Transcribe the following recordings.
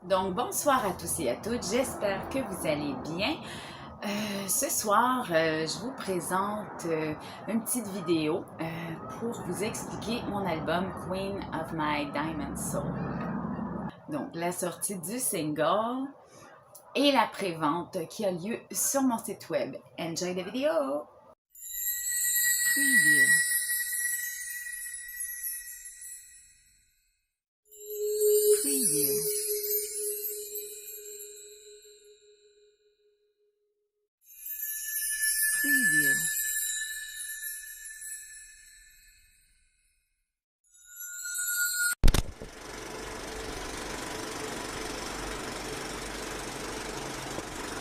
Donc, bonsoir à tous et à toutes. J'espère que vous allez bien. Ce soir, je vous présente une petite vidéo pour vous expliquer mon album Queen of My Diamond Soul. Donc, la sortie du single et la prévente qui a lieu sur mon site web. Enjoy the video! Preview. Preview. Preview.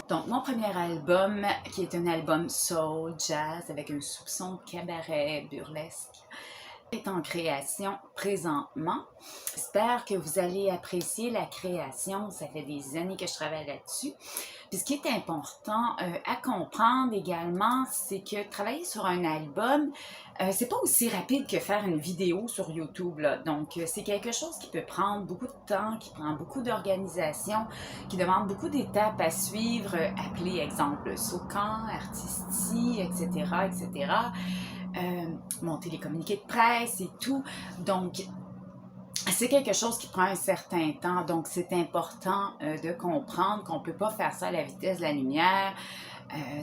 Donc, mon premier album, qui est un album soul, jazz, avec un soupçon de cabaret burlesque, est en création présentement. J'espère que vous allez apprécier la création. Ça fait des années que je travaille là-dessus. Puis ce qui est important à comprendre également, c'est que travailler sur un album, c'est pas aussi rapide que faire une vidéo sur YouTube, là. Donc, c'est quelque chose qui peut prendre beaucoup de temps, qui prend beaucoup d'organisation, qui demande beaucoup d'étapes à suivre, appelées, exemple, SOCAN, Artisty, etc., etc., monter les communiqués de presse et tout. Donc, c'est quelque chose qui prend un certain temps, donc c'est important de comprendre qu'on ne peut pas faire ça à la vitesse de la lumière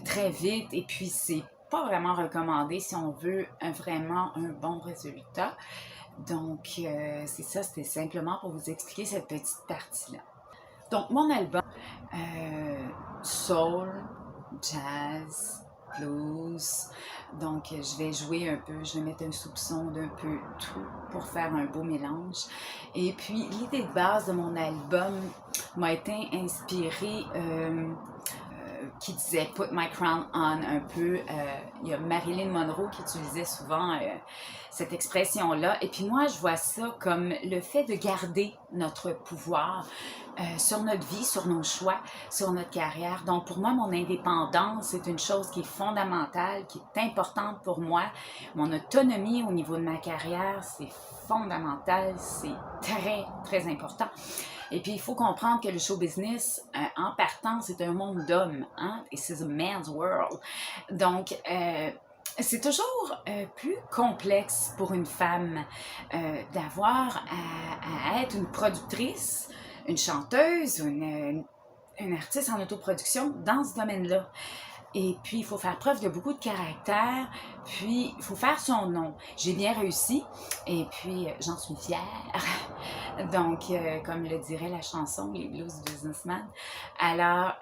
très vite, et puis c'est pas vraiment recommandé si on veut vraiment un bon résultat. Donc c'est ça, c'était simplement pour vous expliquer cette petite partie-là. Donc mon album, soul, jazz, blues. Donc, je vais jouer un peu, je vais mettre un soupçon d'un peu tout pour faire un beau mélange. Et puis, l'idée de base de mon album m'a été inspirée qui disait Put my crown on un peu. Il y a Marilyn Monroe qui utilisait souvent cette expression-là. Et puis moi, je vois ça comme le fait de garder notre pouvoir sur notre vie, sur nos choix, sur notre carrière. Donc pour moi, mon indépendance, c'est une chose qui est fondamentale, qui est importante pour moi. Mon autonomie au niveau de ma carrière, c'est fondamental, c'est très, très important. Et puis, il faut comprendre que le show business, en partant, c'est un monde d'hommes, hein? This is a man's world. Donc, c'est toujours plus complexe pour une femme d'avoir à être une productrice, une chanteuse, une artiste en autoproduction dans ce domaine-là. Et puis, il faut faire preuve de beaucoup de caractère, puis il faut faire son nom. J'ai bien réussi, et puis j'en suis fière. Donc, comme le dirait la chanson, les blues businessmen. Alors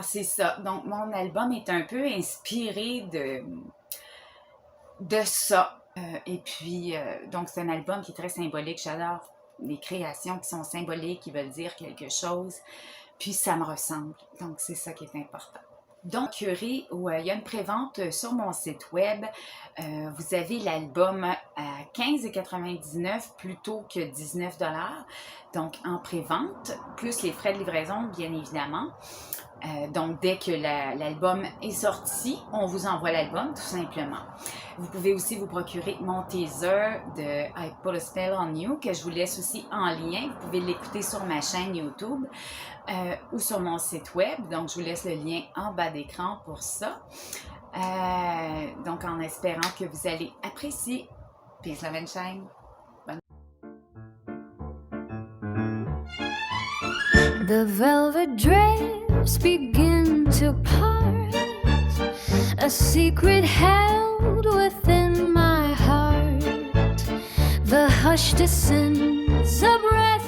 c'est ça. Donc, mon album est un peu inspiré de ça. Et puis, donc, c'est un album qui est très symbolique. J'adore les créations qui sont symboliques, qui veulent dire quelque chose. Puis ça me ressemble. Donc, c'est ça qui est important. Donc, il y a une prévente sur mon site web. Vous avez l'album à 15,99 plutôt que 19 $. Donc, en prévente, plus les frais de livraison, bien évidemment. Donc, dès que l'album est sorti, on vous envoie l'album, tout simplement. Vous pouvez aussi vous procurer mon teaser de I Put a Spell on You, que je vous laisse aussi en lien. Vous pouvez l'écouter sur ma chaîne YouTube ou sur mon site web. Donc, je vous laisse le lien en bas d'écran pour ça. Donc, en espérant que vous allez apprécier. Peace, love and shine. The velvet drapes begin to part, a secret held within my heart. The hush descends, a breath